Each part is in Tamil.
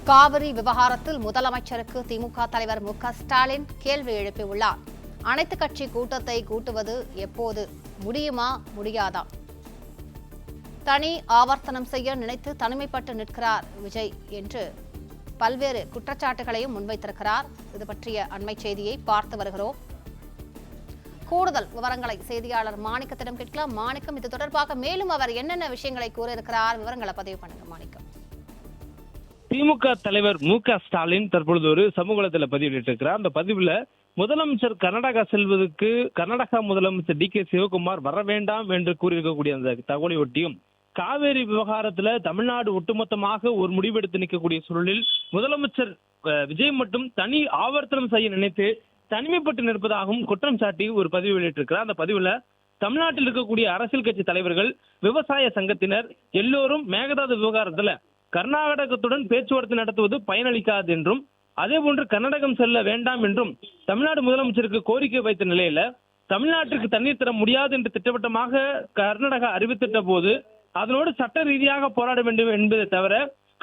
காவிரி விவகாரத்தில் முதலமைச்சருக்கு திமுக தலைவர் மு.க.ஸ்டாலின் கேள்வி எழுப்பியுள்ளார். அனைத்து கட்சி கூட்டத்தை கூட்டுவது எப்போது? முடியுமா முடியாதா? தனி ஆவர்த்தனம் செய்ய நினைத்து தனிமைப்பட்டு நிற்கிறார் விஜய் என்று பல்வேறு குற்றச்சாட்டுகளையும் முன்வைத்திருக்கிறார். இது பற்றிய அண்மை செய்தியை பார்த்து வருகிறோம். கூடுதல் விவரங்களை செய்தியாளர் மாணிக்கத்திடம் கேட்கலாம். மாணிக்கம், இது தொடர்பாக மேலும் அவர் என்னென்ன விஷயங்களை கூறியிருக்கிறார்? விவரங்களை பதிவு பண்ணுங்க மாணிக்கம். திமுக தலைவர் மு.க.ஸ்டாலின் தற்பொழுது ஒரு சமூக வலைதள பதிவிட்டிருக்கிறார். அந்த பதிவுல முதலமைச்சர் கர்நாடகா செல்வதற்கு கர்நாடகா முதலமைச்சர் டி.கே. சிவகுமார் வர வேண்டாம் என்று கூறியிருக்கக்கூடிய அந்த தகவலை ஒட்டியும், காவேரி விவகாரத்துல தமிழ்நாடு ஒட்டுமொத்தமாக ஒரு முடிவெடுத்து நிற்கக்கூடிய சூழலில் முதலமைச்சர் விஜய் மட்டும் தனி ஆவர்த்தனம் செய்ய நினைத்து தனிமைப்பட்டு நிற்பதாகவும் குற்றம் சாட்டி ஒரு பதிவு வெளியிட்டிருக்கிறார். அந்த பதிவுல தமிழ்நாட்டில் இருக்கக்கூடிய அரசியல் கட்சி தலைவர்கள், விவசாய சங்கத்தினர் எல்லோரும் மேகதாது விவகாரத்துல கர்நாடகத்துடன் பேச்சுவார்த்தை நடத்துவது பயனளிக்காது என்றும், அதே போன்று கர்நாடகம் செல்ல வேண்டாம் என்றும் தமிழ்நாடு முதலமைச்சருக்கு கோரிக்கை வைத்த நிலையில தமிழ்நாட்டிற்கு தண்ணீர் தர முடியாது என்று திட்டவட்டமாக கர்நாடகா அறிவித்திட்ட போது அதனோடு சட்ட ரீதியாக போராட வேண்டும் என்பதை தவிர,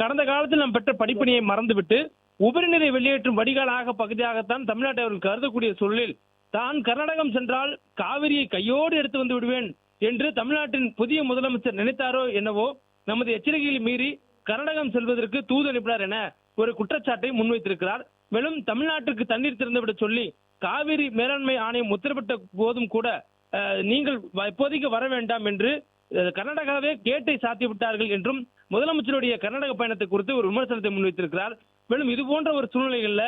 கடந்த காலத்தில் நாம் பெற்ற படிப்பினையை மறந்துவிட்டு உபரிநீரை வெளியேற்றும் வடிகாலாக பகுதியாகத்தான் தமிழ்நாட்டை அவர்கள் கருதக்கூடிய சூழலில் தான் கர்நாடகம் சென்றால் காவிரியை கையோடு எடுத்து வந்து விடுவேன் என்று தமிழ்நாட்டின் புதிய முதலமைச்சர் நினைத்தாரோ என்னவோ, நமது எச்சரிக்கையை மீறி கர்நாடகம் செல்வதற்கு தூது அனுப்பினார் என ஒரு குற்றச்சாட்டை முன்வைத்திருக்கிறார். மேலும் தமிழ்நாட்டிற்கு தண்ணீர் திறந்துவிட சொல்லி காவிரி மேலாண்மை ஆணையம் உத்தரவிட்ட போதும் கூட நீங்கள் இப்போதைக்கு வர வேண்டாம் என்று கர்நாடகாவே கேட்டை சாத்தி விட்டார்கள் என்றும் முதலமைச்சருடைய கர்நாடக பயணத்தை குறித்து ஒரு விமர்சனத்தை முன்வைத்திருக்கிறார். மேலும் இது போன்ற ஒரு சூழ்நிலைகள்ல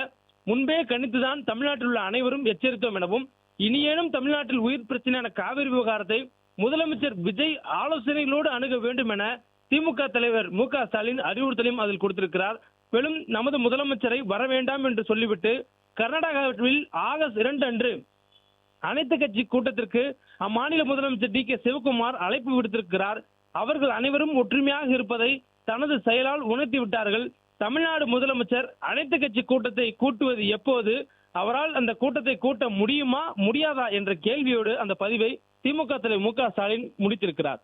முன்பே கணித்துதான் தமிழ்நாட்டில் உள்ள அனைவரும் எச்சரித்தோம் எனவும், இனியேனும் தமிழ்நாட்டில் உயிர் பிரச்சனையான காவிரி விவகாரத்தை முதலமைச்சர் விஜய் ஆலோசனைகளோடு அணுக வேண்டும் என திமுக தலைவர் மு.க.ஸ்டாலின் அறிவுறுத்தலையும் அதில் கொடுத்திருக்கிறார். மேலும் நமது முதலமைச்சரை வர வேண்டாம் என்று சொல்லிவிட்டு கர்நாடகாவில் ஆகஸ்ட் 2 அன்று அனைத்து கட்சி கூட்டத்திற்கு அம்மாநில முதலமைச்சர் டி.கே. சிவகுமார் அழைப்பு விடுத்திருக்கிறார். அவர்கள் அனைவரும் ஒற்றுமையாக இருப்பதை தனது செயலால் உணர்த்தி விட்டார்கள். தமிழ்நாடு முதலமைச்சர் அனைத்து கட்சி கூட்டத்தை கூட்டுவது எப்போது? அவரால் அந்த கூட்டத்தை கூட்ட முடியுமா முடியாதா என்ற கேள்வியோடு அந்த பதிவை திமுக தலைவர் மு.க.ஸ்டாலின் முடித்திருக்கிறார்.